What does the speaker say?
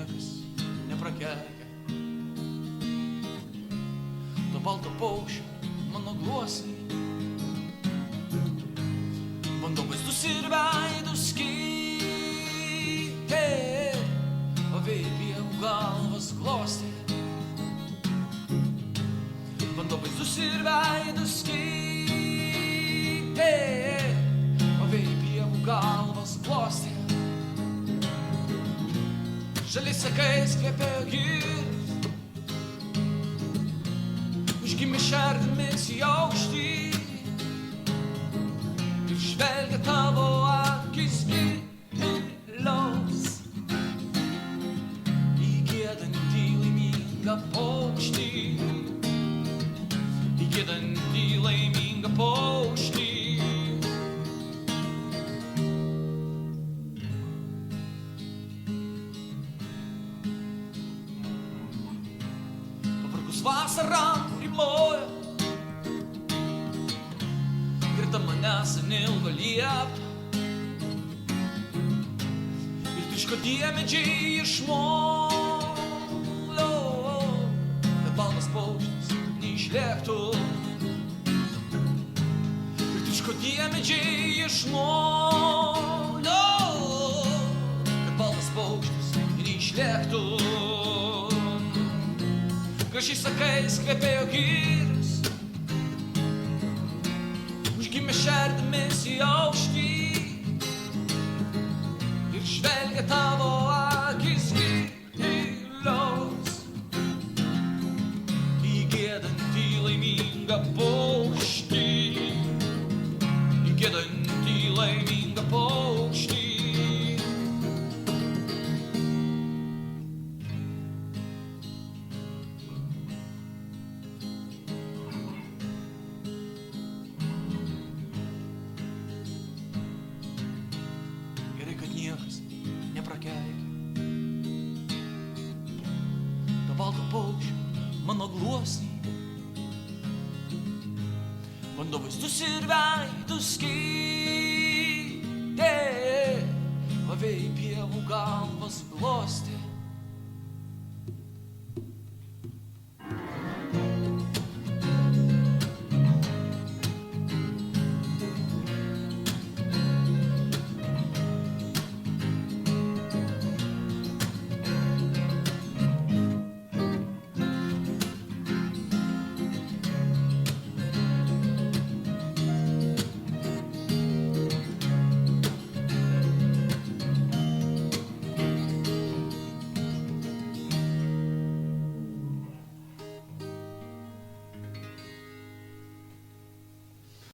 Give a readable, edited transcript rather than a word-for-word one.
niekas neprakeikia. To balto paukščio mano gluosniai bando vaizdus ir veidus keitė, o vėjai pievų galvas glostė. Bando vaizdus ir veidus keitė, o vėjai pievų galvas glostė. Žaliais sakais kvepėjo girs, užgimė šerdimis į aukštį ir žvelgia tavo akis gilios į giedantį laimingą paukštį, į giedantį laimingą paukštį. Vasara rimoja, greta manęs ant ilgo liepto ir tryško diemedžiai iš molio, kad baltas paukštis neišlėktų. Ir tryško diemedžiai iš molio, kad baltas paukštis neišlėktų. Gražiais sakais kvepėjo girs, užgimė šerdimis į aukštį ir žvelgia tavo akis gilios į giedantį laimingą paukštį, į giedantį laimingą paukštį. Kad niekas neprakeikia to balto paukščio mano gluosniai bando vaizdus ir veidus keitė, o vėjai pievų galvas glostė.